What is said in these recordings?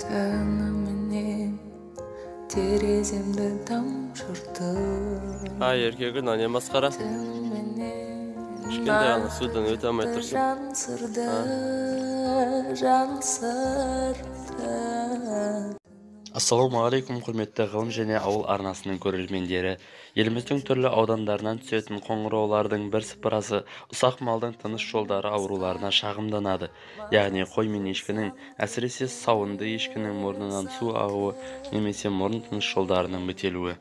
Тәніміне тереземді тамшырды. Еркегі не масқара? Кішкентай ана судан өте алмай тұрсын. Ассаламу алейкум, құрметті ғылым және ауыл арнасының көрермендері. Еліміздің түрлі аудандарынан түсетін қоңыраулардың бірсыпырасы ұсақ малдың тыныс жолдары ауруларына шағымданады. Яғни қой мен ешкінің, әсіресе сауынды ешкінің мұрнынан су ағуы немесе мұрын тыныс жолдарының бітелуі.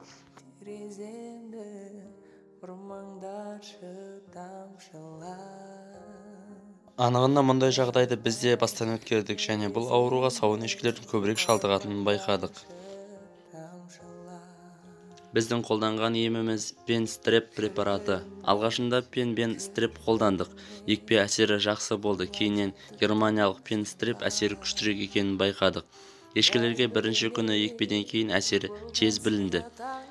Анығында мұндай жағдайды біз де бастан өткердік және бұл ауруға сауын ешкілердің көбірек шалдығатынын байқадық. Біздің қолданған еміміз пен-стреп препараты. Алғашында пен-стреп қолдандық. Екпе әсері жақсы болды. Кейіннен германиялық пен-стреп әсері күштірек екенін байқадық. Ешкілерге бірінші күні екпеден кейін әсері тез білінді.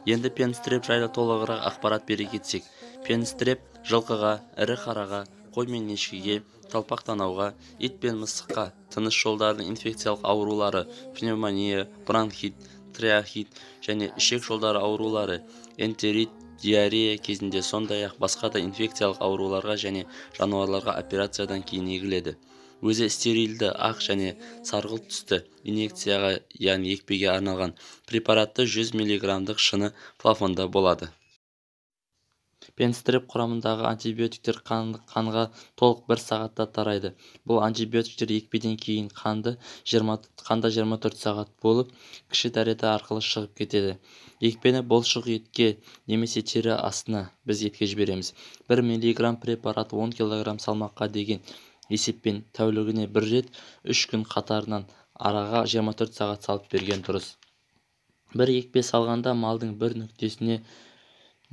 Енді пен-стреп жайлы толығырақ ақпарат бере кетсек. Пен-стреп жылқыға, ірі қараға, қой мен ешкіге, талпақ танауға, ит пен мысыққа, тыныс жолдарының инфекциялық аурулары, пневмония, бронхит, триахит және ішек жолдары аурулары, энтерит, диарея кезінде сондай-ақ басқа да инфекциялық ауруларға және жануарларға операциядан кейін егіледі. Өзі стерилді ақ және сарғылт түсті инъекцияға, яғни екпеге арналған препаратты 100 мг шыны флаконда болады. Пен-стреп құрамындағы антибиотиктер қанға толық 1 сағатта тарайды. Бұл антибиотиктер екпеден кейін қанда 24 сағат болып, кіші дәрета арқылы шығып кетеді. Екпені бұлшық етке немесе тері астына біз етке жібереміз. 1 мг препарат 10 кг салмаққа деген есеппен тәулігіне 1 рет 3 күн қатарынан араға 24 сағат салып берген дұрыс. Бір екпе салғанда малдың бір нүктесіне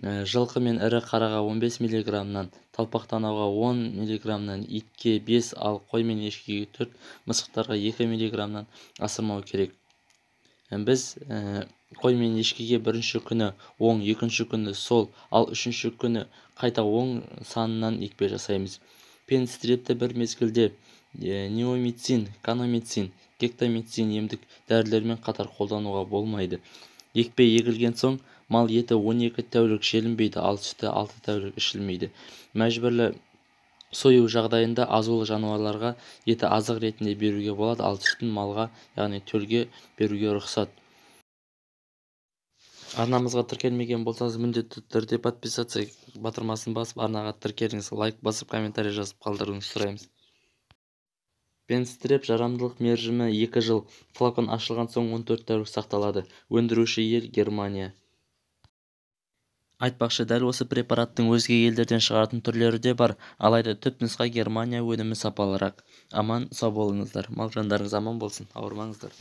жылқы мен ірі қараға 15 мг-нан, талпақ танауға 10 мг-нан, итке 5, ал қой мен ешкіге 4, мысықтарға 2 мг-нан асырмау керек. Біз қой мен ешкіге бірінші күні оң, екінші күні сол, ал үшінші күні қайта оң санынан екпе жасаймыз. Пен-стрепті бір мезгілде неомицин, каномицин, гектамицин емдік дәрілермен қатар қолдануға болмайды. Екпе егілген соң мал еті 12 тәулік желінбейді, ал сүті 6 тәулік ішілмейді. Мәжбүрлі сою жағдайында азулы жануарларға еті азық ретінде беруге болады, ал сүтін малға, яғни төлге беруге рұқсат. Арнамызға тіркелмеген болсаңыз, міндетті түрде подписаться батырмасын басып, арнаға тіркеліңіз, лайк басып, комментарий жазып қалдыруыңызды сұраймыз. Пен-стреп жарамдылық мерзімі 2 жыл, флакон ашылған соң 14 тәулік сақталады. Өндіруші ел Германия. Айтпақшы, дәл осы препараттың өзге елдерден шығаратын түрлері де бар, алайда түпнұсқа Германия өнімі сапалырақ. Аман сау болыңыздар, мал жандарыңыз аман болсын, ауырмаңыздар.